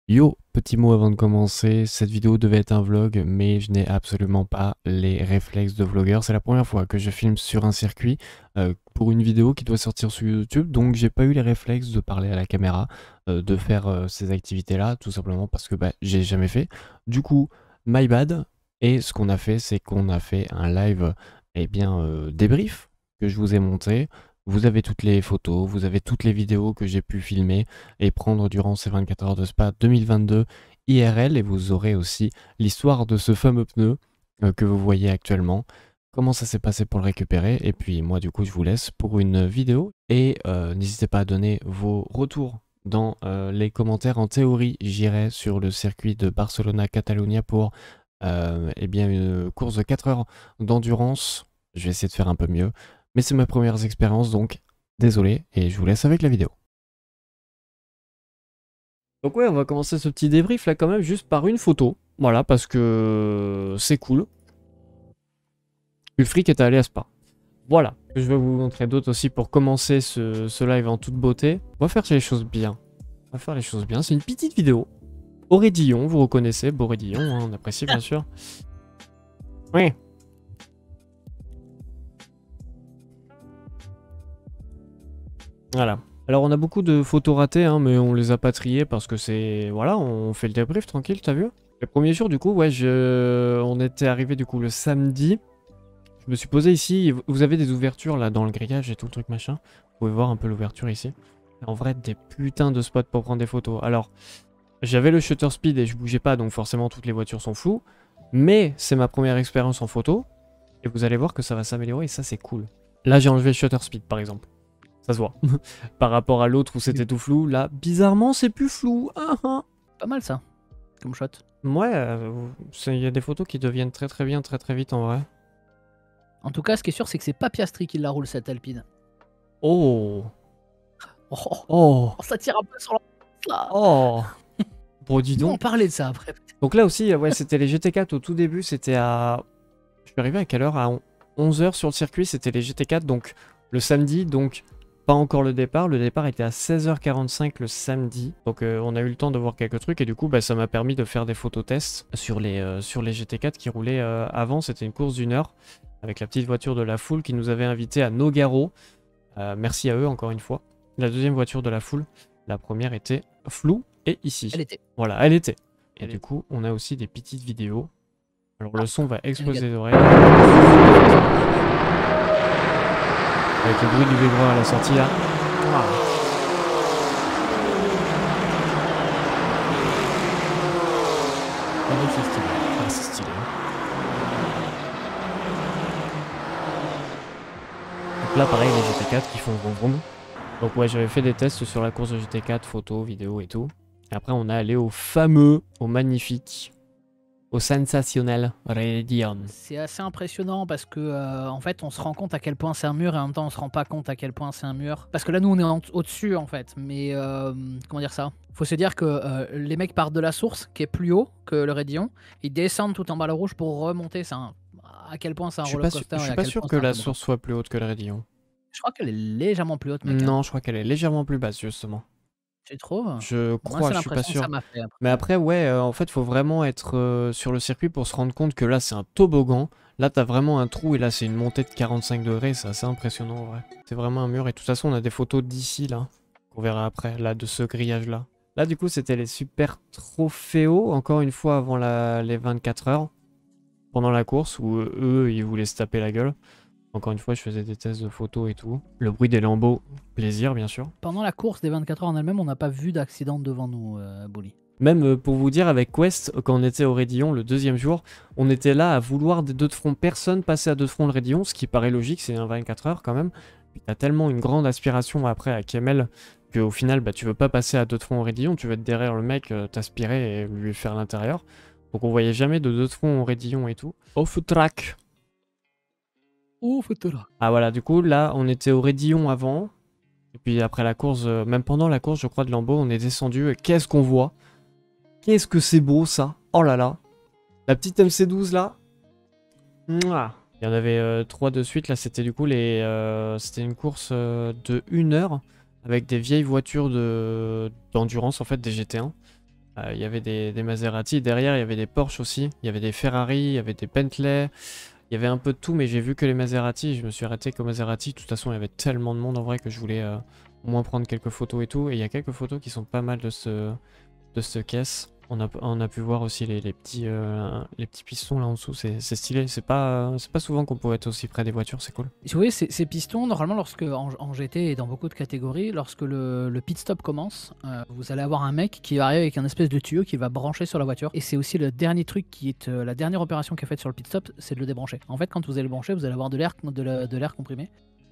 Yo, petit mot avant de commencer, cette vidéo devait être un vlog, mais je n'ai absolument pas les réflexes de vlogueur. C'est la première fois que je filme sur un circuit pour une vidéo qui doit sortir sur YouTube, donc j'ai pas eu les réflexes de parler à la caméra, de faire ces activités-là, tout simplement parce que j'ai jamais fait. Du coup, my bad, et ce qu'on a fait, c'est qu'on a fait un live, débrief, que je vous ai monté. Vous avez toutes les photos, vous avez toutes les vidéos que j'ai pu filmer et prendre durant ces 24 heures de Spa 2022 IRL, et vous aurez aussi l'histoire de ce fameux pneu que vous voyez actuellement, comment ça s'est passé pour le récupérer, et puis moi du coup je vous laisse pour une vidéo, et n'hésitez pas à donner vos retours dans les commentaires. En théorie, j'irai sur le circuit de Barcelona-Catalunya pour une course de 4 heures d'endurance. Je vais essayer de faire un peu mieux, mais c'est mes premières expériences, donc désolé, et je vous laisse avec la vidéo. Donc ouais, on va commencer ce petit débrief là quand même juste par une photo. Voilà, parce que c'est cool. Ulfric est allé à Spa. Voilà. Je vais vous montrer d'autres aussi pour commencer ce live en toute beauté. On va faire les choses bien. On va faire les choses bien. C'est une petite vidéo. Aurédillon, vous reconnaissez. Borédillon, hein, on apprécie bien sûr. Oui. Voilà. Alors on a beaucoup de photos ratées, hein, mais on les a pas triées parce que c'est... Voilà, on fait le débrief tranquille, t'as vu? Le premier jour du coup, ouais, on était arrivé du coup le samedi. Je me suis posé ici, vous avez des ouvertures là dans le grillage et tout le truc machin. Vous pouvez voir un peu l'ouverture ici. En vrai, des putains de spots pour prendre des photos. Alors, j'avais le shutter speed et je bougeais pas, donc forcément toutes les voitures sont floues. Mais c'est ma première expérience en photo. Et vous allez voir que ça va s'améliorer et ça c'est cool. Là j'ai enlevé le shutter speed par exemple. Ça se voit. Par rapport à l'autre où c'était tout flou, là bizarrement c'est plus flou. Pas mal ça, comme shot. Ouais, il y a des photos qui deviennent très bien, très vite en vrai. En tout cas, ce qui est sûr, c'est que c'est pas Piastri qui la roule cette Alpine. Oh. Oh, Oh. ça tire un peu sur la... là. Oh. Bon, dis On donc. parlait de ça après. Donc là aussi, ouais, c'était les GT4 au tout début, c'était à... Je suis arrivé à quelle heure? À 11 h sur le circuit, c'était les GT4, donc le samedi, donc pas encore le départ. Le départ était à 16h45 le samedi, donc on a eu le temps de voir quelques trucs, et du coup, ça m'a permis de faire des photos tests sur les GT4 qui roulaient avant. C'était une course d'1 heure, avec la petite voiture de la foule qui nous avait invités à Nogaro. Merci à eux, encore une fois. La deuxième voiture de la foule, la première était floue, et ici. Elle était. Voilà, elle était. Et du coup, on a aussi des petites vidéos. Alors le son va exploser les oreilles. Avec le bruit du vibreur à la sortie là. C'est stylé. Ah, c'est stylé. Donc là pareil, les GT4 qui font vroom vroom. Donc ouais, j'avais fait des tests sur la course de GT4, photos, vidéos et tout. Et après on est allé au fameux, au magnifique, au sensationnel Radion. C'est assez impressionnant parce que en fait, on se rend compte à quel point c'est un mur et en même temps, on se rend pas compte à quel point c'est un mur. Parce que là, nous, on est au-dessus en fait. Mais comment dire ça? Faut se dire que les mecs partent de la source qui est plus haut que le Raidillon. Ils descendent tout en bas le rouge pour remonter. À quel point c'est un roller coaster. Je suis pas sûr que la source soit plus haute que le Radion. Je crois qu'elle est légèrement plus haute, mec. Non, je crois qu'elle est légèrement plus basse justement. Tu trouves? Je crois, je suis pas sûr. Ça m'a fait après. Mais après, ouais, en fait, faut vraiment être sur le circuit pour se rendre compte que là, c'est un toboggan. Là, t'as vraiment un trou et là, c'est une montée de 45 degrés. C'est assez impressionnant, en vrai. C'est vraiment un mur. Et de toute façon, on a des photos d'ici, là, qu'on verra après, là, de ce grillage-là. Là, du coup, c'était les super trophéos, encore une fois, avant les 24 heures, pendant la course, où eux, ils voulaient se taper la gueule. Encore une fois, je faisais des tests de photos et tout. Le bruit des lambeaux, plaisir, bien sûr. Pendant la course des 24 heures en elle-même, on n'a pas vu d'accident devant nous, Bully. Même pour vous dire, avec Quest, quand on était au Raidillon le deuxième jour, on était là à vouloir des deux de front. Personne passait à deux de front le Raidillon, ce qui paraît logique, c'est un 24 heures quand même. Puis t'as tellement une grande aspiration après à Kemel qu'au final, tu veux pas passer à deux de front au Raidillon, tu veux être derrière le mec, t'aspirer et lui faire l'intérieur. Donc on voyait jamais de deux de front au Raidillon et tout. Off track. Ah voilà, du coup là on était au Raidillon avant. Et puis après la course, même pendant la course je crois de Lambeau, on est descendu. Et qu'est-ce qu'on voit? Qu'est-ce que c'est beau ça! Oh là là! La petite MC12 là. Mouah. Il y en avait 3 de suite, là c'était du coup c'était une course de 1 heure avec des vieilles voitures d'endurance en fait, des GT1. Il y avait des Maserati. Derrière, il y avait des Porsche aussi. Il y avait des Ferrari, il y avait des Bentley. Il y avait un peu de tout, mais j'ai vu que les Maserati. Je me suis arrêté qu'aux Maserati. De toute façon, il y avait tellement de monde en vrai que je voulais au moins prendre quelques photos et tout. Et il y a quelques photos qui sont pas mal de ce caisse. On a pu voir aussi les petits pistons là en dessous, c'est stylé. C'est pas souvent qu'on pourrait être aussi près des voitures, c'est cool. Si vous voyez, ces pistons, normalement, en GT et dans beaucoup de catégories, lorsque le pit stop commence, vous allez avoir un mec qui va arriver avec un espèce de tuyau qui va brancher sur la voiture. Et c'est aussi le dernier truc qui est la dernière opération qui est faite sur le pit stop, c'est de le débrancher. En fait, quand vous allez le brancher, vous allez avoir de l'air comprimé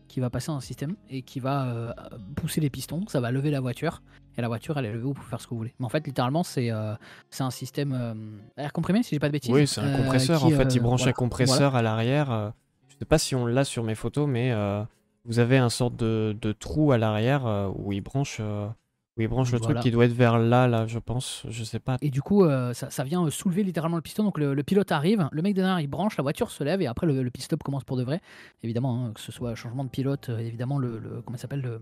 qui va passer dans le système et qui va pousser les pistons, ça va lever la voiture, et la voiture elle est levée, vous pouvez faire ce que vous voulez. Mais en fait littéralement c'est un système air comprimé si j'ai pas de bêtises. Oui, c'est un compresseur en fait, il branche voilà, un compresseur à l'arrière. Je sais pas si on l'a sur mes photos, mais vous avez un sorte de trou à l'arrière où il branche le truc qui doit être vers là, je pense, je sais pas. Et du coup, ça vient soulever littéralement le piston. Donc le pilote arrive, le mec derrière il branche, la voiture se lève et après le pit stop commence pour de vrai. Évidemment, hein, que ce soit changement de pilote, évidemment comment ça s'appelle,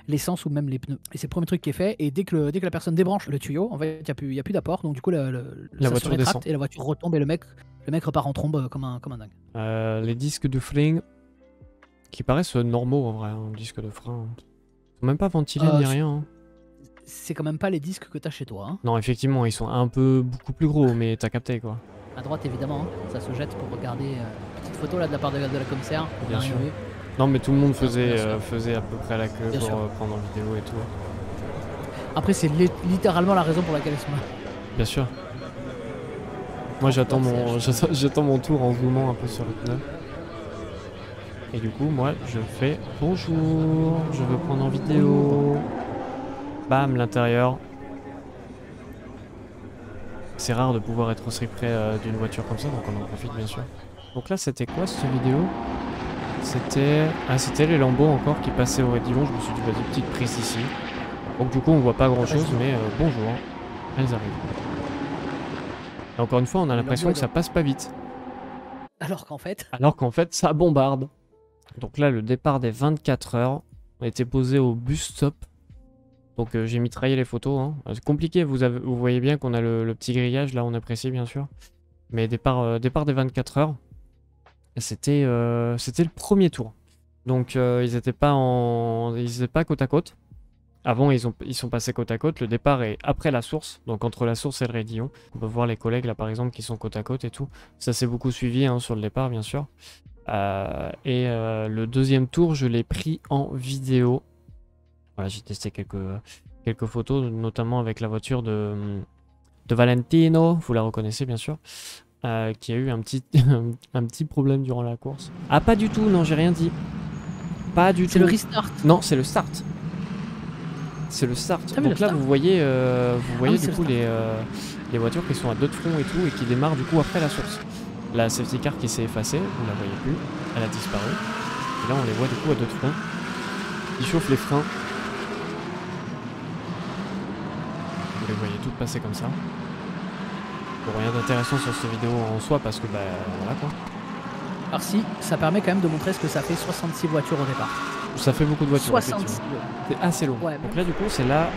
l'essence ou même les pneus. Et c'est le premier truc qui est fait. Et dès que la personne débranche le tuyau, en fait, il y a plus d'apport. Donc du coup, La ça voiture se rétracte descend. et la voiture retombe et le mec repart en trombe comme un dingue. Les disques de frein qui paraissent normaux en vrai, hein, disques de frein. Ils sont même pas ventilés ni rien. Hein. C'est quand même pas les disques que t'as chez toi. Hein. Non, effectivement, ils sont beaucoup plus gros, mais t'as capté quoi. À droite, évidemment, hein, ça se jette pour regarder petite photo là de la part de la commissaire. Bien sûr. Arrivé. Non, mais tout le monde faisait à peu près la queue Bien pour sûr. prendre en vidéo et tout. Après, c'est littéralement la raison pour laquelle elle se met. Bien sûr. Moi, j'attends mon tour en zoomant un peu sur le pneu. Et du coup, moi, je fais bonjour, je veux prendre en vidéo. Bam, l'intérieur. C'est rare de pouvoir être aussi près d'une voiture comme ça, donc on en profite bien sûr. Donc là, c'était quoi cette vidéo? C'était les lambeaux encore qui passaient au raidillon. Je me suis dit, vas-y, petite prise ici. Donc du coup, on voit pas grand chose, mais bonjour, elles arrivent. Et encore une fois, on a l'impression que ça passe pas vite. Alors qu'en fait, ça bombarde. Donc là, le départ des 24 heures. On était posé au bus stop. Donc j'ai mitraillé les photos. Hein. C'est compliqué, vous voyez bien qu'on a le petit grillage, là on apprécie bien sûr. Mais départ des 24 heures. C'était le premier tour. Donc ils étaient pas côte à côte. Avant ils sont passés côte à côte. Le départ est après la source, donc entre la source et le raidillon. On peut voir les collègues là par exemple qui sont côte à côte et tout. Ça s'est beaucoup suivi hein, sur le départ bien sûr. Le deuxième tour je l'ai pris en vidéo. Voilà, j'ai testé quelques photos, notamment avec la voiture de Valentino, vous la reconnaissez bien sûr, qui a eu un petit problème durant la course. Ah, pas du tout, non, j'ai rien dit. Pas du tout. C'est le restart. Non, c'est le start. C'est le start. Donc là, vous voyez du coup les voitures qui sont à deux de front et tout, et qui démarrent du coup après la source. La safety car qui s'est effacée, vous la voyez plus, elle a disparu. Et là, on les voit du coup à deux de front. Ils chauffent les freins. Vous les voyez toutes passer comme ça. Bon, rien d'intéressant sur cette vidéo en soi parce que bah voilà quoi. Alors si, ça permet quand même de montrer ce que ça fait 66 voitures au départ. Ça fait beaucoup de voitures. 66. C'est assez long. Ouais, donc là du coup c'est la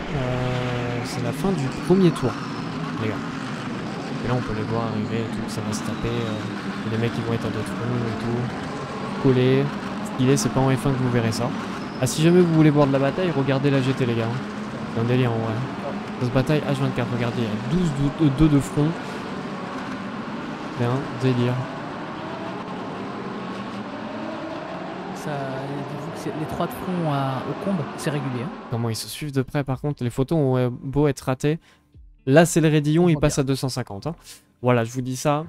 fin du premier tour, les gars. Et là on peut les voir arriver et tout, ça va se taper. Les mecs qui vont être à d'autres fronts et tout. Collés. C'est pas en F1 que vous verrez ça. Ah, si jamais vous voulez voir de la bataille, regardez la GT les gars. C'est un délire en vrai. Ça se bataille H24, regardez, il y a 12 de front. C'est un délire. Les 3 de front au combe, c'est régulier. Hein. Comment ils se suivent de près par contre, les photos ont beau être ratées. Là c'est le raidillon, il passe à 250. Hein. Voilà, je vous dis ça,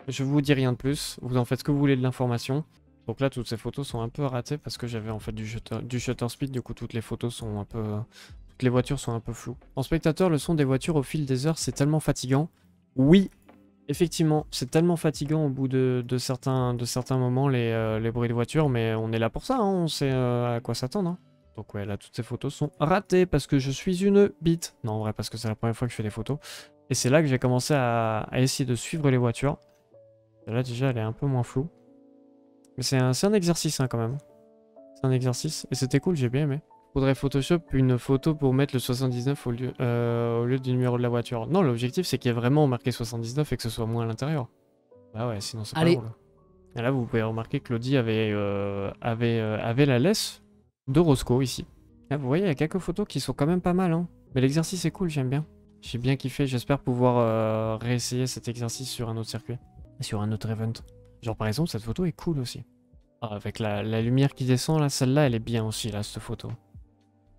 je vous dis rien de plus, vous en faites ce que vous voulez de l'information. Donc là toutes ces photos sont un peu ratées parce que j'avais en fait du shutter speed, du coup toutes les photos sont un peu... toutes les voitures sont un peu floues. En spectateur, le son des voitures au fil des heures c'est tellement fatigant. Oui, effectivement, c'est tellement fatigant au bout de certains moments les bruits de voiture, mais on est là pour ça, hein, on sait à quoi s'attendre. Hein. Donc ouais, là toutes ces photos sont ratées parce que je suis une bite. Non, en vrai, parce que c'est la première fois que je fais des photos. Et c'est là que j'ai commencé à essayer de suivre les voitures. Et là déjà, elle est un peu moins floue. Mais c'est un exercice hein, quand même. C'est un exercice et c'était cool, j'ai bien aimé. Faudrait Photoshop une photo pour mettre le 79 au lieu du numéro de la voiture. Non, l'objectif c'est qu'il y ait vraiment marqué 79 et que ce soit moins à l'intérieur. Bah ouais, sinon c'est pas Allez, drôle. Et là, vous pouvez remarquer que Claudie avait la laisse de Roscoe ici. Là, vous voyez, il y a quelques photos qui sont quand même pas mal, hein. Mais l'exercice est cool, j'aime bien. J'ai bien kiffé, j'espère pouvoir réessayer cet exercice sur un autre circuit. Sur un autre event. Genre par exemple, cette photo est cool aussi. Ah, avec la lumière qui descend, là, celle-là, elle est bien aussi, là, cette photo.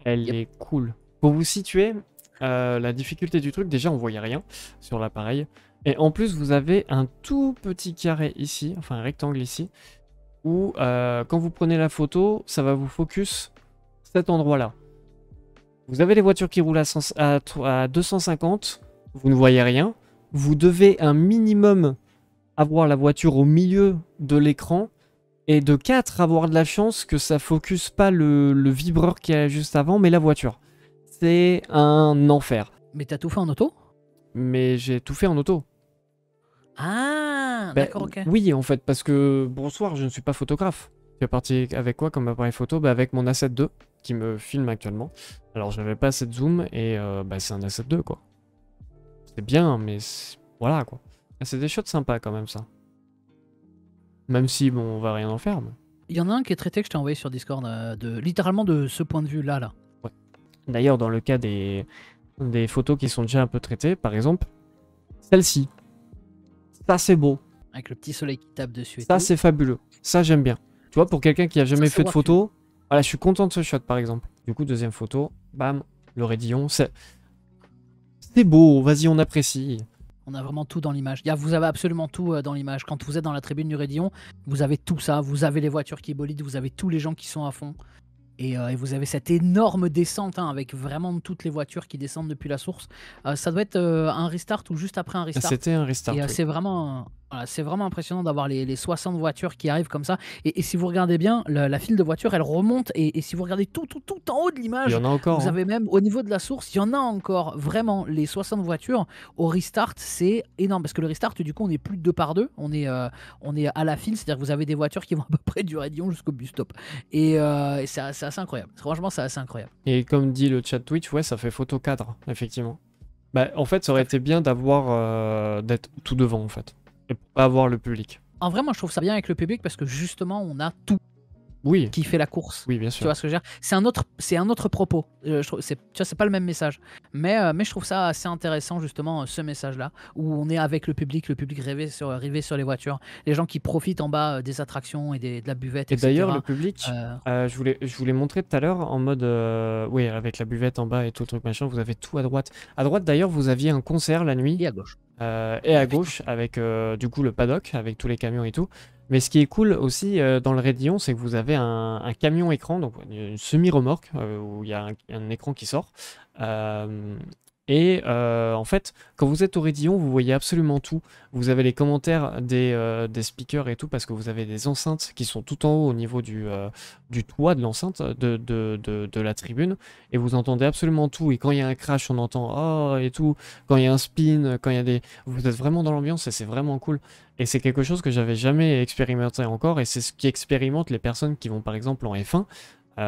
Elle Yep. est cool. Pour vous situer, la difficulté du truc, déjà, on voyait rien sur l'appareil. Et en plus, vous avez un tout petit carré ici, enfin un rectangle ici, où quand vous prenez la photo, ça va vous focus cet endroit-là. Vous avez les voitures qui roulent à 250, vous ne voyez rien. Vous devez un minimum avoir la voiture au milieu de l'écran. Et de 4, avoir de la chance que ça focus pas le vibreur qui est juste avant, mais la voiture. C'est un enfer. Mais t'as tout fait en auto? Mais j'ai tout fait en auto. Ah, Ben, d'accord, ok. oui, en fait, parce que bonsoir, je ne suis pas photographe. Tu es parti avec quoi comme appareil photo? Bah, avec mon A7 II qui me filme actuellement. Alors, je n'avais pas assez de zoom et bah, c'est un A7 II quoi. C'est bien, mais voilà quoi. C'est des shots sympas quand même ça. Même si bon, on va rien en faire. Mais... Il y en a un qui est traité que je t'ai envoyé sur Discord, littéralement de ce point de vue là. Ouais. D'ailleurs, dans le cas des photos qui sont déjà un peu traitées, par exemple, celle-ci. Ça, c'est beau. Avec le petit soleil qui tape dessus et Ça, tout. c'est fabuleux. Ça, j'aime bien. Tu vois, pour quelqu'un qui a jamais Ça fait de voit photo, voilà, je suis content de ce shot, par exemple. Du coup, deuxième photo, bam, le raidillon. C'est beau, vas-y, on apprécie. On a vraiment tout dans l'image. Vous avez absolument tout dans l'image. Quand vous êtes dans la tribune du Raidillon, vous avez tout ça. Vous avez les voitures qui bolident, vous avez tous les gens qui sont à fond. Et vous avez cette énorme descente hein, avec vraiment toutes les voitures qui descendent depuis la source. Ça doit être un restart ou juste après un restart. C'était un restart. Et Oui. c'est vraiment impressionnant d'avoir les 60 voitures qui arrivent comme ça. Et si vous regardez bien, la file de voitures, elle remonte. Et si vous regardez tout en haut de Il y l'image, en a encore. vous Hein. avez même au niveau de la source, il y en a encore. Vraiment, les 60 voitures au restart, c'est énorme. Parce que le restart, du coup, on est plus de 2 par 2. On est à la file, c'est-à-dire que vous avez des voitures qui vont à peu près du Raidillon jusqu'au bus stop. Et c'est assez incroyable. Franchement, c'est assez incroyable. Et comme dit le chat Twitch, ouais, ça fait photo cadre, effectivement. Bah, en fait, ça aurait été bien d'avoir d'être tout devant, en fait. Et pour pas avoir le public. En vrai, moi, je trouve ça bien avec le public parce que justement, on a tout Oui. qui fait la course. Oui, bien Tu sûr. vois ce que je veux dire? C'est un autre propos. Je trouve, tu vois, c'est pas le même message. Mais je trouve ça assez intéressant, justement, ce message-là, où on est avec le public rivé sur les voitures, les gens qui profitent en bas des attractions et de la buvette, Et etc. d'ailleurs, le public, je voulais montrer tout à l'heure en mode, oui, avec la buvette en bas et tout le truc machin, vous avez tout à droite. À droite, d'ailleurs, vous aviez un concert la nuit. Et à gauche. Et à gauche, avec du coup le paddock, avec tous les camions et tout. Mais ce qui est cool aussi dans le Raidillon, c'est que vous avez un camion écran, donc une semi-remorque, où il y a un écran qui sort. En fait, quand vous êtes au Raidillon, vous voyez absolument tout. Vous avez les commentaires des speakers et tout, parce que vous avez des enceintes qui sont tout en haut au niveau du toit de l'enceinte, de la tribune, et vous entendez absolument tout. Et quand il y a un crash, on entend « oh » et tout. Quand il y a un spin, quand il y a des... Vous êtes vraiment dans l'ambiance et c'est vraiment cool. Et c'est quelque chose que j'avais jamais expérimenté encore, et c'est ce qui expérimente les personnes qui vont par exemple en F1.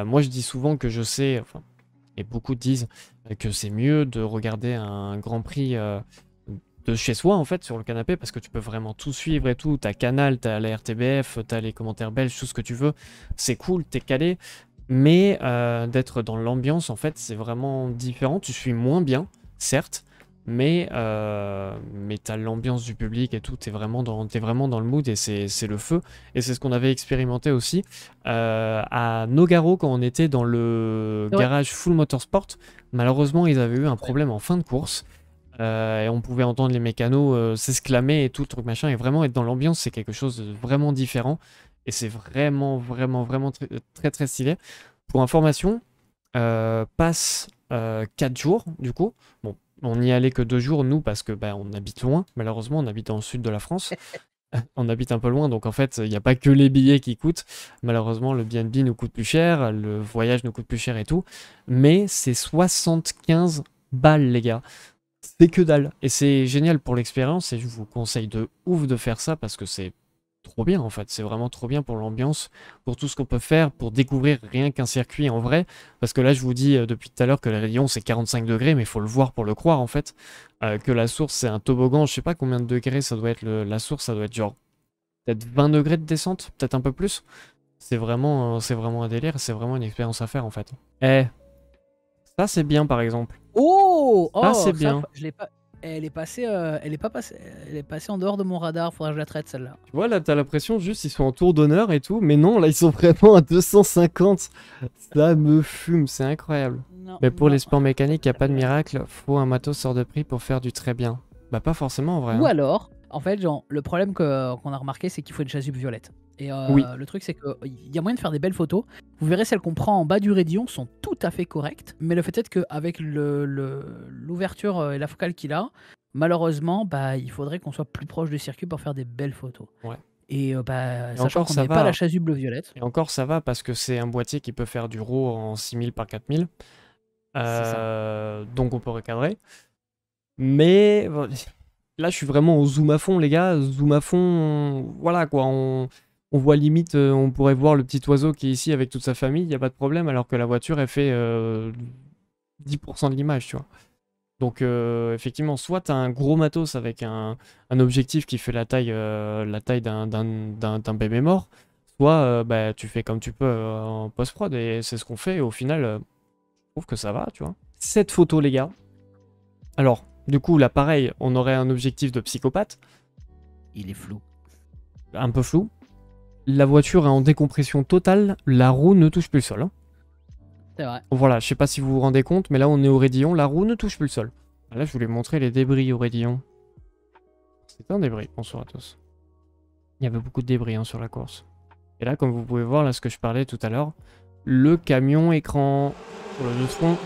Moi, je dis souvent que je sais... Enfin, et beaucoup disent que c'est mieux de regarder un Grand Prix de chez soi, en fait, sur le canapé, parce que tu peux vraiment tout suivre et tout. T'as Canal, t'as la RTBF, t'as les commentaires belges, tout ce que tu veux. C'est cool, t'es calé. Mais d'être dans l'ambiance, en fait, c'est vraiment différent. Tu suis moins bien, certes, mais t'as l'ambiance du public et tout. T'es vraiment dans le mood et c'est le feu. Et c'est ce qu'on avait expérimenté aussi à Nogaro quand on était dans le garage Full Motorsport. Malheureusement, ils avaient eu un problème en fin de course. Et on pouvait entendre les mécanos s'exclamer et tout, le truc machin. Et vraiment être dans l'ambiance, c'est quelque chose de vraiment différent. Et c'est vraiment très très stylé. Pour information, passe 4 jours, du coup. Bon, on n'y allait que 2 jours, nous, parce que on habite loin. Malheureusement, on habite dans le sud de la France. On habite un peu loin, donc en fait, il n'y a pas que les billets qui coûtent. Malheureusement, le BNB nous coûte plus cher, le voyage nous coûte plus cher et tout. Mais c'est 75 balles, les gars. C'est que dalle. Et c'est génial pour l'expérience, et je vous conseille de ouf de faire ça, parce que c'est trop bien en fait. C'est vraiment trop bien pour l'ambiance, pour tout ce qu'on peut faire, pour découvrir rien qu'un circuit en vrai. Parce que là, je vous dis depuis tout à l'heure que le rayon c'est 45 degrés, mais il faut le voir pour le croire en fait. Que la source c'est un toboggan, je sais pas combien de degrés ça doit être la source, ça doit être genre peut-être 20 degrés de descente, peut-être un peu plus. C'est vraiment un délire, c'est vraiment une expérience à faire en fait. Eh, ça c'est bien par exemple. Oh! Ça c'est Oh! Ça, bien. je l'ai pas. Elle est passée, elle est pas passée, elle est passée en dehors de mon radar. Faudrait que je la traite celle-là. Tu vois là t'as l'impression juste ils sont en tour d'honneur et tout, mais non là ils sont vraiment à 250. Ça me fume, c'est incroyable. Non, Mais pour non. les sports mécaniques, y a pas de miracle, faut un matos hors de prix pour faire du très bien. Bah pas forcément en vrai. Ou Hein. alors, en fait, genre, le problème qu'on a remarqué, c'est qu'il faut une chasuble violette. Et Oui. le truc, c'est qu'il y a moyen de faire des belles photos. Vous verrez, celles qu'on prend en bas du raidillon sont tout à fait correctes. Mais le fait est qu'avec l'ouverture et la focale qu'il a, malheureusement, bah, il faudrait qu'on soit plus proche du circuit pour faire des belles photos. Ouais. Et bah, Et sachant encore qu'on ça n'avait pas va. la chasuble violette, Et encore ça va parce que c'est un boîtier qui peut faire du RAW en 6000 par 4000. c'est ça. Donc on peut recadrer. Mais bon, là je suis vraiment au zoom à fond les gars. Zoom à fond. Voilà quoi. On voit limite, on pourrait voir le petit oiseau qui est ici avec toute sa famille. Il n'y a pas de problème alors que la voiture elle fait 10% de l'image tu vois. Donc effectivement, soit tu as un gros matos avec un objectif qui fait la taille d'un bébé mort, soit bah, tu fais comme tu peux en post-prod et c'est ce qu'on fait et au final, je trouve que ça va, tu vois. Cette photo les gars. Alors, du coup là pareil, on aurait un objectif de psychopathe, Il est flou. un peu flou. La voiture est en décompression totale, la roue ne touche plus le sol. Hein. C'est vrai. Voilà, je sais pas si vous vous rendez compte, mais là on est au raidillon, la roue ne touche plus le sol. Là je voulais montrer les débris au raidillon. C'est un débris, bonsoir à tous. Il y avait beaucoup de débris hein, sur la course. Et là, comme vous pouvez voir, là ce que je parlais tout à l'heure, le camion écran sur le dos de front.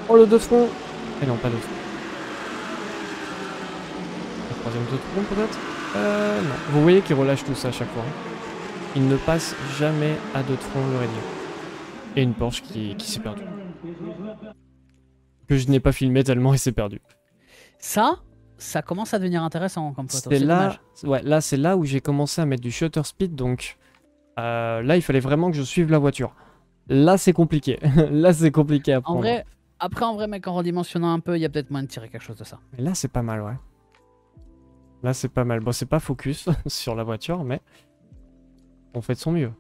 Oh le dos de front. Eh non, pas dos de front. Le troisième dos de front peut-être. Non. Vous voyez qu'il relâche tout ça à chaque fois. Hein. Il ne passe jamais à dos de front le raidillon. Et une Porsche qui s'est perdue. Que je n'ai pas filmé tellement il s'est perdu. Ça commence à devenir intéressant comme photo. C'est C'est là, dommage. ouais, là c'est là où j'ai commencé à mettre du shutter speed, donc là il fallait vraiment que je suive la voiture. Là c'est compliqué, là c'est compliqué à En prendre. vrai, après, en vrai, mec, en redimensionnant un peu, il y a peut-être moyen de tirer quelque chose de ça. Mais là c'est pas mal, ouais. Là c'est pas mal. Bon, c'est pas focus sur la voiture, mais on fait de son mieux.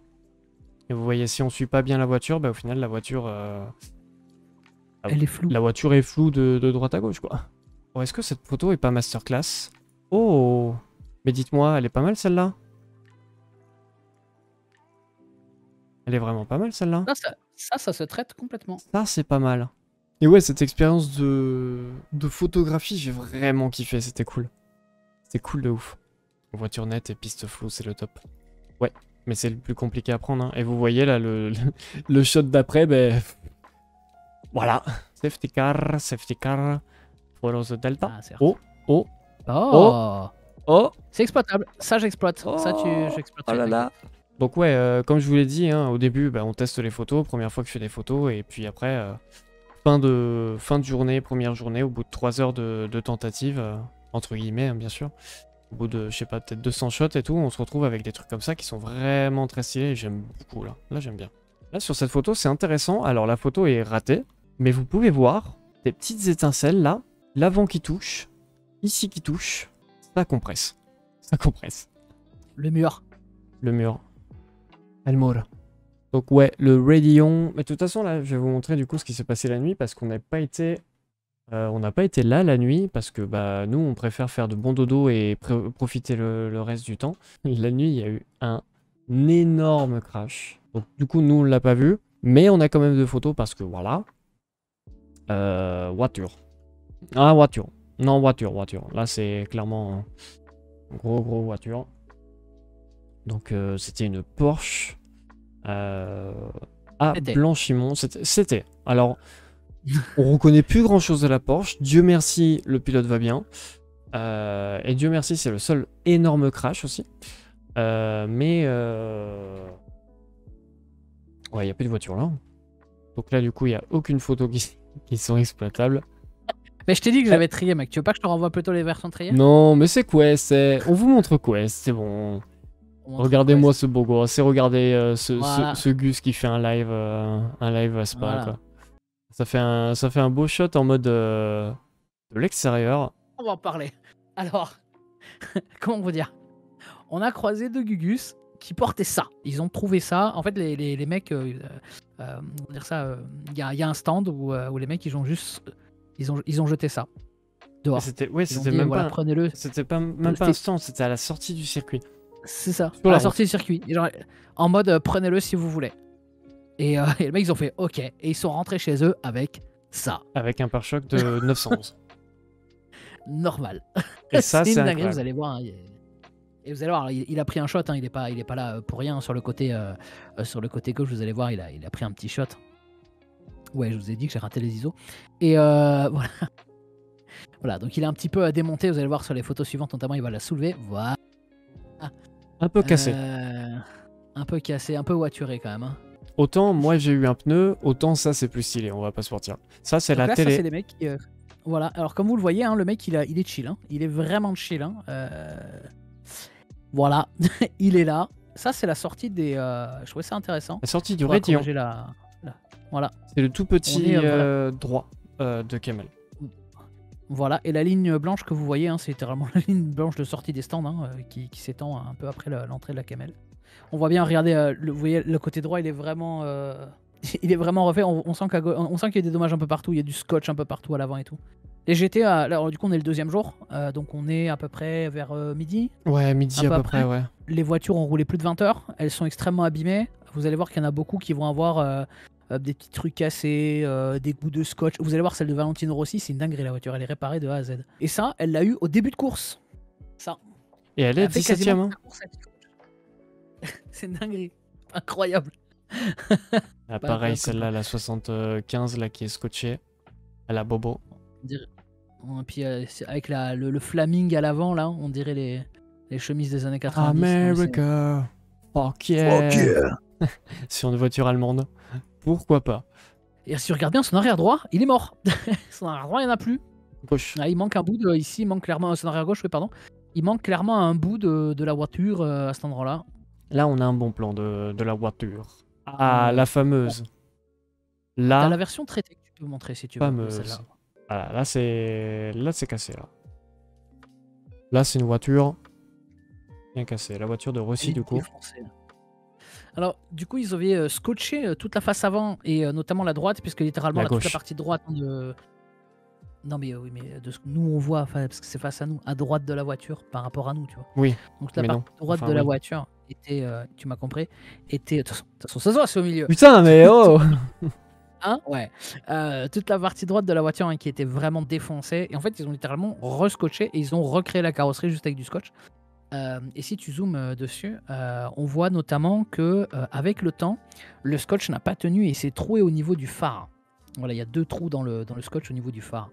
Et vous voyez, si on suit pas bien la voiture, bah au final la voiture, Elle est floue. la voiture est floue de droite à gauche, quoi. Bon, est-ce que cette photo est pas masterclass? Oh, mais dites-moi, elle est pas mal celle-là? Elle est vraiment pas mal celle-là. Ça se traite complètement. Ça, c'est pas mal. Et ouais, cette expérience de photographie, j'ai vraiment kiffé, c'était cool. C'était cool de ouf. Voiture nette et piste floue, c'est le top. Ouais, mais c'est le plus compliqué à prendre. Hein. Et vous voyez là, le shot d'après, ben... Voilà. Safety car, follow the delta. Ah, certes. Oh, oh, Oh, oh, c'est exploitable. Ça, j'exploite. oh, Ça, j'exploite. oh là là. Donc ouais, comme je vous l'ai dit, hein, au début, bah, on teste les photos. Première fois que je fais des photos, et puis après, fin de journée, première journée, au bout de 3 heures de tentative, entre guillemets, hein, bien sûr. Au bout de, je sais pas, peut-être 200 shots et tout, on se retrouve avec des trucs comme ça qui sont vraiment très stylés et j'aime beaucoup là. Là, j'aime bien. Là, sur cette photo, c'est intéressant. Alors, la photo est ratée, mais vous pouvez voir des petites étincelles là, l'avant qui touche, ici qui touche, ça compresse. Ça compresse. Le mur. Le mur. El mur. Donc ouais, le raidillon. Mais de toute façon, là, je vais vous montrer du coup ce qui s'est passé la nuit parce qu'on n'a pas été... on n'a pas été là la nuit parce que bah nous on préfère faire de bons dodo et profiter le reste du temps. La nuit il y a eu un énorme crash. Donc du coup nous on l'a pas vu. Mais on a quand même des photos parce que voilà. Voiture. Ah voiture. Non voiture. Là c'est clairement gros voiture. Donc c'était une Porsche à Blanchimont. C'était. Alors... On reconnaît plus grand chose de la Porsche. Dieu merci, le pilote va bien. Et Dieu merci, c'est le seul énorme crash aussi. Ouais, il n'y a plus de voiture là. Donc là, du coup, il n'y a aucune photo qui sont exploitables. Mais je t'ai dit que j'avais trié, mec. Tu veux pas que je te renvoie plutôt les versions triées? Non, mais c'est Quest. On vous montre Quest, c'est bon. Regardez-moi ce beau gosse et regardez Voilà. ce Gus qui fait un live à Spa, Voilà. quoi. Ça fait un beau shot en mode de l'extérieur. On va en parler. Alors, comment vous dire? On a croisé 2 Gugus qui portaient ça. Ils ont trouvé ça. En fait, les mecs, comment dire ça? Il y a un stand où les mecs, ils ont jeté ça dehors. C'était Ils ont dit, même voilà, pas, prenez-le. c'était pas même pas un stand, c'était à la sortie du circuit. C'est ça, Sur à la la sortie du circuit. Et genre, en mode, prenez-le si vous voulez. Et les mecs, ils ont fait OK. Et ils sont rentrés chez eux avec ça. Avec un pare-choc de 911. Normal. Et ça, c'est une dinguerie, incroyable. vous allez voir. Hein, et vous allez voir, il a pris un shot. Hein, il est pas là pour rien sur le côté gauche. Vous allez voir, il a pris un petit shot. Ouais, je vous ai dit que j'ai raté les ISO. Et voilà. Voilà, donc il est un petit peu démonté. Vous allez voir sur les photos suivantes, notamment, il va la soulever. Voilà. Un peu cassé. Un peu cassé, un peu voituré quand même. Hein. Autant moi j'ai eu un pneu, autant ça c'est plus stylé, on va pas se mentir. Ça c'est Donc la là, télé. ça, c'est les mecs qui, voilà, alors comme vous le voyez, hein, le mec il est chill, hein. Il est vraiment chill. Hein. Voilà, il est là. Ça, c'est la sortie des. Je trouvais ça intéressant. La sortie du Pour Raidillon. corriger voilà. C'est le tout petit On est, droit de Camel. Voilà, et la ligne blanche que vous voyez, hein, c'est littéralement la ligne blanche de sortie des stands hein, qui s'étend un peu après l'entrée de la Camel. On voit bien, regardez, vous voyez, le côté droit, il est vraiment refait. On sent qu'il y a des dommages un peu partout. Il y a du scotch un peu partout à l'avant et tout. Les GT, alors du coup, on est le 2e jour. Donc on est à peu près vers midi. Ouais, midi à peu près, ouais. Les voitures ont roulé plus de 20 heures. Elles sont extrêmement abîmées. Vous allez voir qu'il y en a beaucoup qui vont avoir des petits trucs cassés, des bouts de scotch. Vous allez voir celle de Valentino Rossi, c'est une dinguerie la voiture. Elle est réparée de A à Z. Et ça, elle l'a eu au début de course. Ça. Et elle est 17ème. Hein. C'est une dinguerie. Incroyable. Ah, pareil, celle-là, la 75, là, qui est scotchée. À la bobo. Et puis avec le flaming à l'avant, là, on dirait les chemises des années 90. America. Fuck yeah. Fuck yeah. Sur une voiture allemande. Pourquoi pas. Et si vous regardez bien son arrière droit, il est mort. Son arrière droit, il n'y en a plus. Gauche. Ah, il manque un bout de. Ici, il manque clairement. Son arrière gauche, oui, pardon. Il manque clairement un bout de la voiture à cet endroit-là. Là, on a un bon plan de la voiture. Ah, la fameuse. Là. T'as la version traitée que tu peux montrer si tu veux. Fameuse. Voilà, là, c'est cassé, là. Là, c'est une voiture bien cassée. La voiture de Rossi, du coup. Alors, du coup, ils avaient scotché toute la face avant et notamment la droite, puisque littéralement, toute la partie droite de. Non, mais oui, mais de ce que nous on voit, parce que c'est face à nous, à droite de la voiture par rapport à nous, tu vois. Oui. Donc, la partie droite de la voiture était, tu m'as compris, était. De toute façon, ça se voit, c'est au milieu. Putain, mais oh. Hein, ouais. Toute la partie droite de la voiture hein, qui était vraiment défoncée. Et en fait, ils ont littéralement rescotché et ils ont recréé la carrosserie juste avec du scotch. Et si tu zoomes dessus, on voit notamment que avec le temps, le scotch n'a pas tenu et s'est troué au niveau du phare. Voilà, il y a 2 trous dans le scotch au niveau du phare.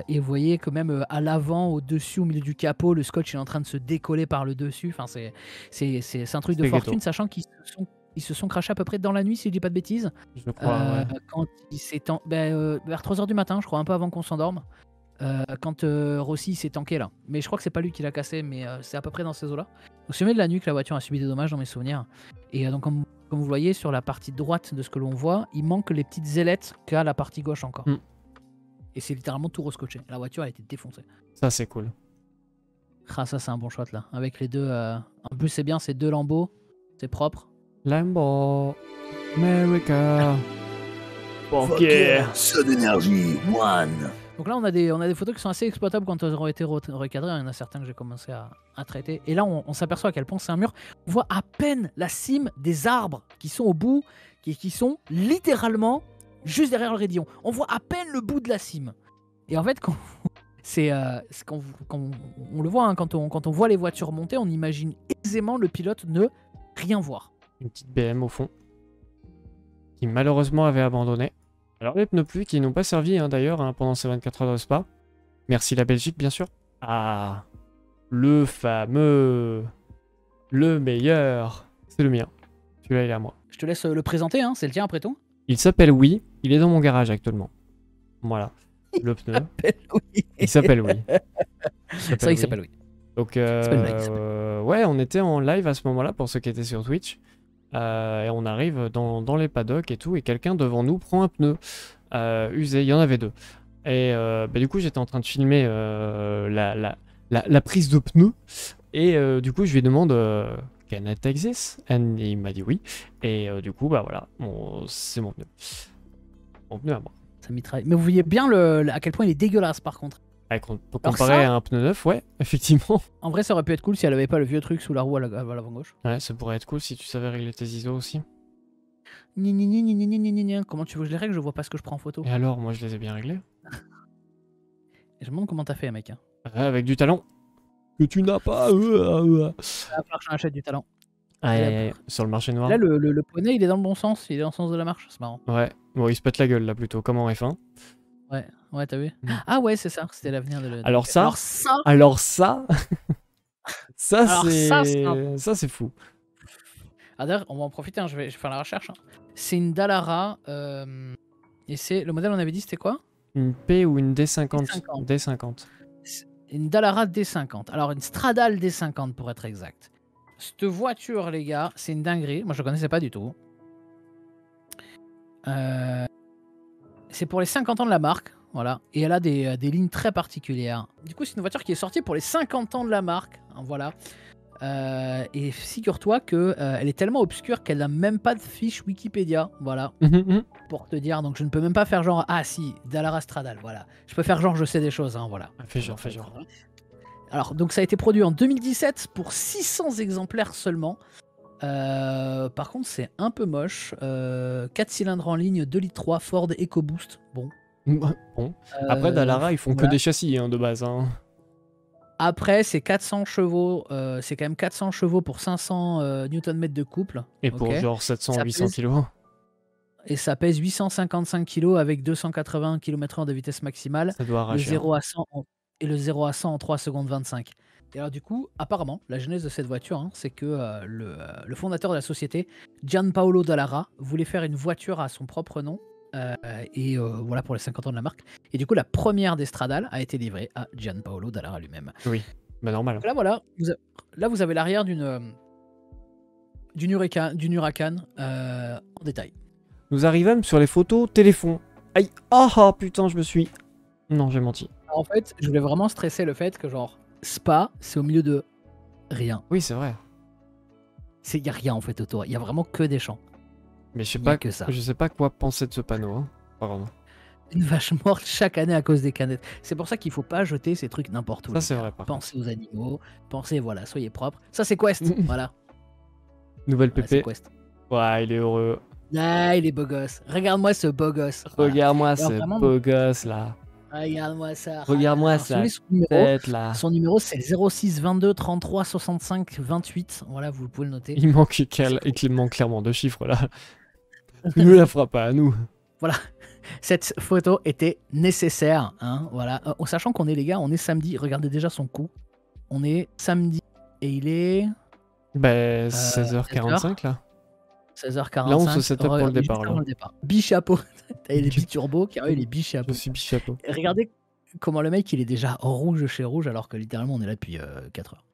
Et vous voyez que même à l'avant, au-dessus, au milieu du capot, le scotch est en train de se décoller par le dessus. Enfin, c'est un truc de fortune, sachant qu'ils se sont crachés à peu près dans la nuit, si je dis pas de bêtises. Je crois, ouais. Quand il s'est vers 3h du matin, je crois, un peu avant qu'on s'endorme. Quand Rossi s'est tanké là. Mais je crois que c'est pas lui qui l'a cassé, mais c'est à peu près dans ces eaux-là. Donc c'est au milieu de la nuit que la voiture a subi des dommages dans mes souvenirs. Et donc comme vous voyez, sur la partie droite de ce que l'on voit, il manque les petites ailettes qu'a la partie gauche encore. Et c'est littéralement tout rescotché. La voiture a été défoncée. Ça c'est cool. Ah ça c'est un bon shot là. Avec les deux... En plus c'est bien, c'est 2 Lambo. C'est propre. Lambo. America. Fuck yeah. Sun Energy One. Donc là, on a des photos qui sont assez exploitables quand elles auront été recadrées. Il y en a certains que j'ai commencé à traiter. Et là, on s'aperçoit à quel point c'est un mur. On voit à peine la cime des arbres qui sont au bout, qui sont littéralement juste derrière le raidillon. On voit à peine le bout de la cime. Et en fait, quand on le voit, hein, quand on voit les voitures monter, on imagine aisément le pilote ne rien voir. Une petite BM au fond, qui malheureusement avait abandonné. Alors les pneus pluie qui n'ont pas servi hein, d'ailleurs hein, pendant ces 24 heures de Spa. Merci la Belgique bien sûr. Ah, le fameux, le meilleur, c'est le mien. Celui-là il est à moi. Je te laisse le présenter, hein, c'est le tien après tout. Il s'appelle Oui, il est dans mon garage actuellement. Voilà, le pneu. Il s'appelle Oui. C'est vrai qu'il s'appelle Oui. Donc, C'est pas une blague. ouais, on était en live à ce moment-là pour ceux qui étaient sur Twitch. Et on arrive dans les paddocks et tout, et quelqu'un devant nous prend un pneu usé. Il y en avait deux. Et bah, du coup, j'étais en train de filmer la prise de pneu. Et du coup, je lui demande Can I take this? Et il m'a dit oui. Et du coup, bah voilà, c'est mon pneu. Mon pneu à moi. Ça mitraille. Mais vous voyez bien à quel point il est dégueulasse par contre. Comparé à un pneu neuf, ouais, effectivement. En vrai, ça aurait pu être cool si elle avait pas le vieux truc sous la roue à l'avant-gauche. Ouais, ça pourrait être cool si tu savais régler tes ISO aussi. Comment tu veux que je les règle? Je vois pas ce que je prends en photo. Et alors, moi je les ai bien réglés. Et je me demande comment t'as fait, mec. Avec du talent. Que tu n'as pas. Il va falloir que j'en achète du talent. Aïe, sur le marché noir. Là, le poney, il est dans le bon sens. Il est dans le sens de la marche. C'est marrant. Ouais, bon, il se pète la gueule là plutôt, comme en F1. Ouais, t'as vu? Ah ouais, c'est ça. C'était l'avenir de Alors ça, ça c'est fou. D'ailleurs, on va en profiter. Hein, je vais faire la recherche. Hein. C'est une Dallara. Et c'est le modèle, on avait dit, c'était quoi? Une P ou une D50. D50. Une Dallara D50. Alors, une Stradale D50 pour être exact. Cette voiture, les gars, c'est une dinguerie. Moi, je ne connaissais pas du tout. C'est pour les 50 ans de la marque. Voilà. Et elle a des lignes très particulières. Du coup, c'est une voiture qui est sortie pour les 50 ans de la marque. Hein, voilà. Et figure-toi qu'elle est tellement obscure qu'elle n'a même pas de fiche Wikipédia. Voilà. Pour te dire. Donc, je ne peux même pas faire genre, ah si, Dallara Stradale. Voilà. Je peux faire genre, je sais des choses. Hein, voilà. Fais genre. Alors, donc ça a été produit en 2017 pour 600 exemplaires seulement. Par contre, c'est un peu moche. 4 cylindres en ligne, 2 litres 3, Ford EcoBoost. Bon. Bon. Après, Dallara, ils font que des châssis hein, de base. Hein. Après, c'est 400 chevaux. C'est quand même 400 chevaux pour 500 Nm de couple. Et pour genre 700-800 kg. Et ça pèse 855 kg avec 280 km/h de vitesse maximale. Ça doit arracher. Le 0 à 100 en 3 secondes 25. Et alors du coup, apparemment, la genèse de cette voiture, hein, c'est que le fondateur de la société, Gianpaolo Dallara, voulait faire une voiture à son propre nom. Voilà pour les 50 ans de la marque. Et du coup, la première des Stradale a été livrée à Gianpaolo Dallara lui-même. Oui, bah normal. Là, vous avez l'arrière d'une Huracan en détail. Nous arrivons sur les photos téléphone. Aïe, ah putain, je me suis... Non, j'ai menti. En fait, je voulais vraiment stresser le fait que genre Spa, c'est au milieu de rien. Oui, c'est vrai. Il n'y a rien en fait autour. Il y a vraiment que des champs. Mais je sais pas quoi penser de ce panneau. Hein. Pardon. Une vache morte chaque année à cause des canettes. C'est pour ça qu'il faut pas jeter ces trucs n'importe où. Ça, c'est vrai. Pensez aux animaux. Pensez, voilà, soyez propres. Ça, c'est Quest. Voilà. Nouvelle PP. Quest. Ouais, il est heureux. Ah, il est beau gosse. Regarde-moi ce beau gosse. Regarde-moi ce beau gosse là. Regarde-moi ça. Regarde-moi ça. Son numéro, c'est 06 22 33 65 28. Voilà, vous pouvez le noter. Il manque clairement 2 chiffres là. Il ne la fera pas à nous. Voilà. Cette photo était nécessaire. Hein, voilà. En sachant qu'on est, les gars, on est samedi. Regardez déjà son cou. On est samedi et il est. 16h45 là. 16h45. Là, on se set up pour le départ. Bichapeau. T'as les biturbo, car il est bichapeau. Je suis bichapeau. Et regardez comment le mec, il est déjà rouge chez rouge, alors que littéralement, on est là depuis 4 heures.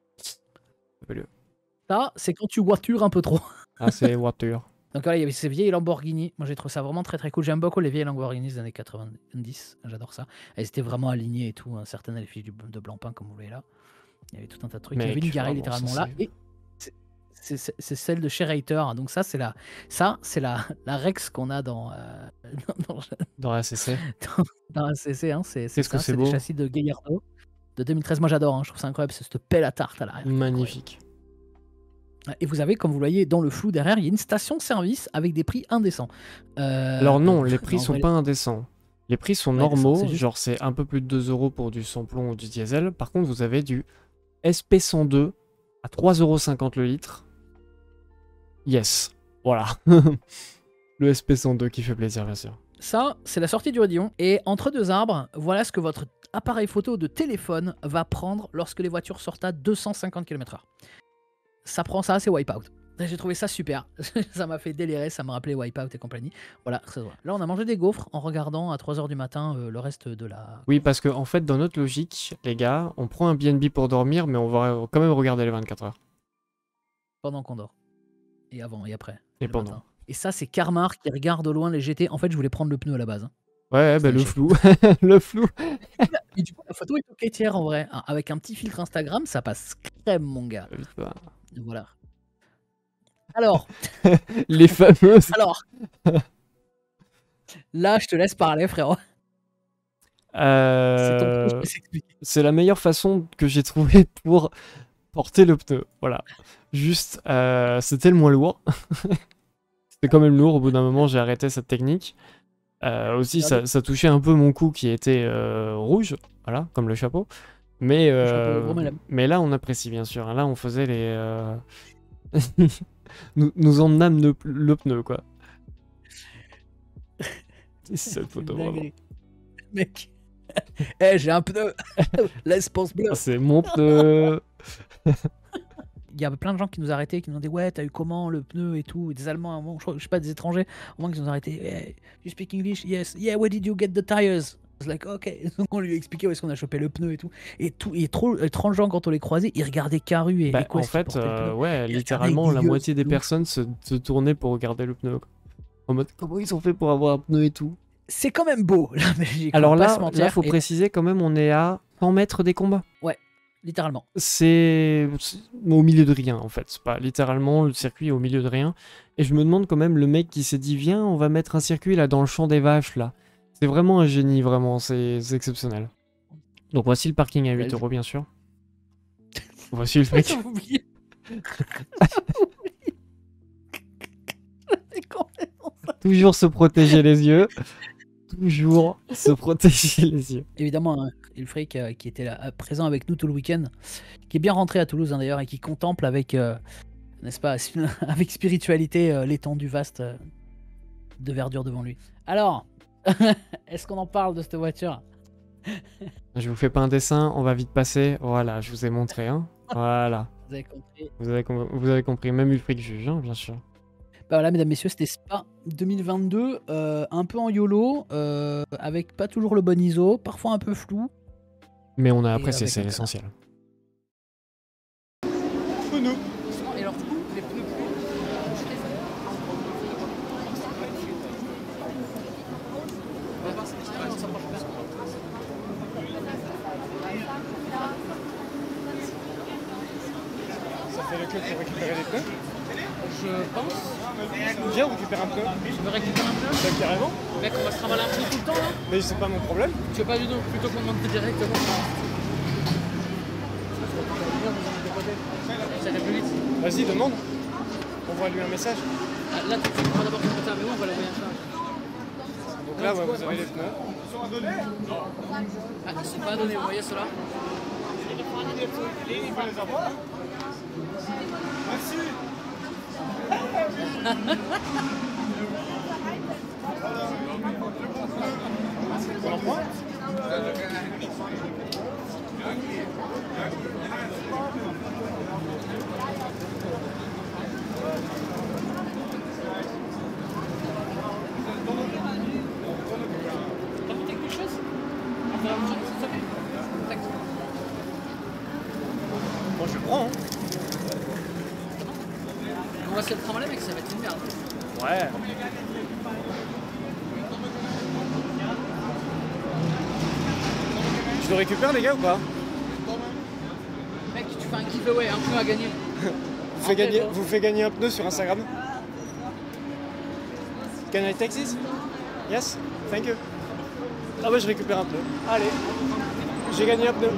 Ça, c'est quand tu voitures un peu trop. Ah, c'est voiture. Donc voilà, il y avait ces vieilles Lamborghini. Moi, j'ai trouvé ça vraiment très très cool. J'aime beaucoup les vieilles Lamborghini des années 90. J'adore ça. Elles étaient vraiment alignées et tout. Hein. Certaines, elles fichent de blanc-pain, comme vous voyez là. Il y avait tout un tas de trucs. Il y avait une garée littéralement là. Et c'est celle de chez Reiter. Donc ça, c'est la Rex qu'on a dans la CC. Dans la CC, hein. Qu'est-ce que c'est beau. Des châssis de Gallardo de 2013. Moi, j'adore. Hein. Je trouve ça incroyable. C'est cette pelle à tarte à l'arrière. Magnifique. Et vous avez, comme vous le voyez dans le flou derrière, il y a une station-service avec des prix indécents. Alors non, les prix sont pas indécents. Les prix sont normaux, juste... genre c'est un peu plus de 2 € pour du sans-plomb ou du diesel. Par contre, vous avez du SP102 à 3,50 € le litre. Yes, voilà. Le SP102 qui fait plaisir, bien sûr. Ça, c'est la sortie du Rodillon. Et entre deux arbres, voilà ce que votre appareil photo de téléphone va prendre lorsque les voitures sortent à 250 km/h. Ça prend ça, c'est Wipeout. J'ai trouvé ça super. Ça m'a fait délirer, ça m'a rappelé Wipeout et compagnie. Voilà, ça se voit. Là, on a mangé des gaufres en regardant à 3 h du matin le reste de la... Oui, parce que en fait, dans notre logique, les gars, on prend un BNB pour dormir, mais on va quand même regarder les 24 heures. Pendant qu'on dort. Et avant et après. Et le pendant. matin. Et ça, c'est Karmar qui regarde au loin les GT. En fait, je voulais prendre le pneu à la base. Hein. Ouais, bah, le flou. Le flou. Et du coup, la photo est ok tiers en vrai. Ah, avec un petit filtre Instagram, ça passe crème, mon gars. Voilà. Alors. Les fameuses. Alors. Là, je te laisse parler, frérot. C'est la meilleure façon que j'ai trouvé pour porter le pneu. Voilà. Juste, c'était le moins lourd. C'était quand même lourd. Au bout d'un moment, j'ai arrêté cette technique. Aussi, ça touchait un peu mon cou qui était rouge. Voilà, comme le chapeau. Mais là, on apprécie, bien sûr. Là, on faisait les... nous emmenâmes le pneu, quoi. C'est cette photo, vraiment. Mec, hey, j'ai un pneu. L'espace bleu. C'est mon pneu. Il y a plein de gens qui nous arrêtaient, qui nous ont dit ouais, t'as eu comment le pneu et tout. Et des Allemands, je sais pas, des étrangers, au moins qui nous ont arrêté. Hey, you speak English? Yes. Yeah, where did you get the tires? I was like, ok. Donc on lui a expliqué où est-ce qu'on a chopé le pneu et tout. Et trop de gens, quand on les croisait, ils regardaient Caru et en fait, ouais, littéralement, la moitié des personnes se tournaient pour regarder le pneu. Quoi. En mode, comment ils ont fait pour avoir un pneu et tout? C'est quand même beau, la Belgique. Alors là, faut préciser quand même, on est à 100 mètres des combats. Ouais, littéralement. C'est au milieu de rien, en fait. C'est pas littéralement, le circuit est au milieu de rien. Et je me demande quand même, le mec qui s'est dit, viens, on va mettre un circuit là dans le champ des vaches, là. C'est vraiment un génie, vraiment, c'est exceptionnel. Donc voici le parking à 8 €, bien sûr. Voici le fric. Toujours se protéger les yeux. Toujours se protéger les yeux. Évidemment, hein, le fric qui était là, présent avec nous tout le week-end, qui est bien rentré à Toulouse hein, d'ailleurs, et qui contemple avec, n'est-ce pas, avec spiritualité l'étendue vaste de verdure devant lui. Alors, est-ce qu'on en parle de cette voiture? Je vous fais pas un dessin, on va vite passer. Voilà, je vous ai montré. Hein. Voilà. Vous avez compris. Vous avez compris, même le fric juge, hein, bien sûr. Bah voilà, mesdames, messieurs, c'était Spa 2022, un peu en YOLO, avec pas toujours le bon ISO, parfois un peu flou. Mais on a apprécié, c'est l'essentiel. Pneus. Et alors, du coup, les pneus Ça fait le club pour récupérer les pneus? Je pense. Viens, on récupère un pneu. Tu veux récupérer un pneu? Bah, carrément. Mec, on va se trimballer un pneu tout le temps là. Mais c'est pas mon problème. Tu veux pas du tout, plutôt qu'on demande directement. Ça va plus vite. Vas-y, demande. Envoie-lui un message. Ah, là, tu prends d'abord ton retard, mais on va l'envoyer un charge. Donc là, ouais, vous avez les pneus. Ah, ils sont pas à donner, vous voyez ceux-là? Il faut les avoir. Merci. On en prend? T'as monté quelque chose? Bon, je le prends. Hein. On va se le trimballer, mec, ça va être une merde. Ouais. Je le récupère, les gars, ou pas? Mec, tu fais un giveaway, un pneu à gagner. Vous faites gagner un pneu sur Instagram. Can I take this? Yes? Thank you. Ah ouais, je récupère un pneu. Allez, j'ai gagné un pneu.